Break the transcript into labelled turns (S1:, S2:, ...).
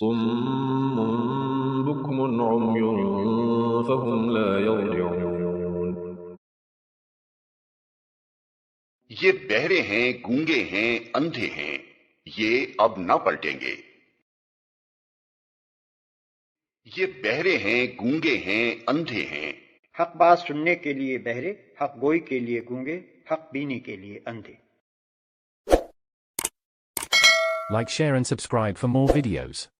S1: صم بكم عمي فهم لا يرجعون
S2: ये बहरे हैं, गूंगे हैं, अंधे हैं, ये अब न पलटेंगे। ये बहरे हैं, गूंगे हैं, अंधे हैं।
S3: हक बात सुनने के लिए बहरे, हक गोई के लिए गूंगे, हक बीने के लिए अंधे।
S4: Like, share and subscribe for more videos.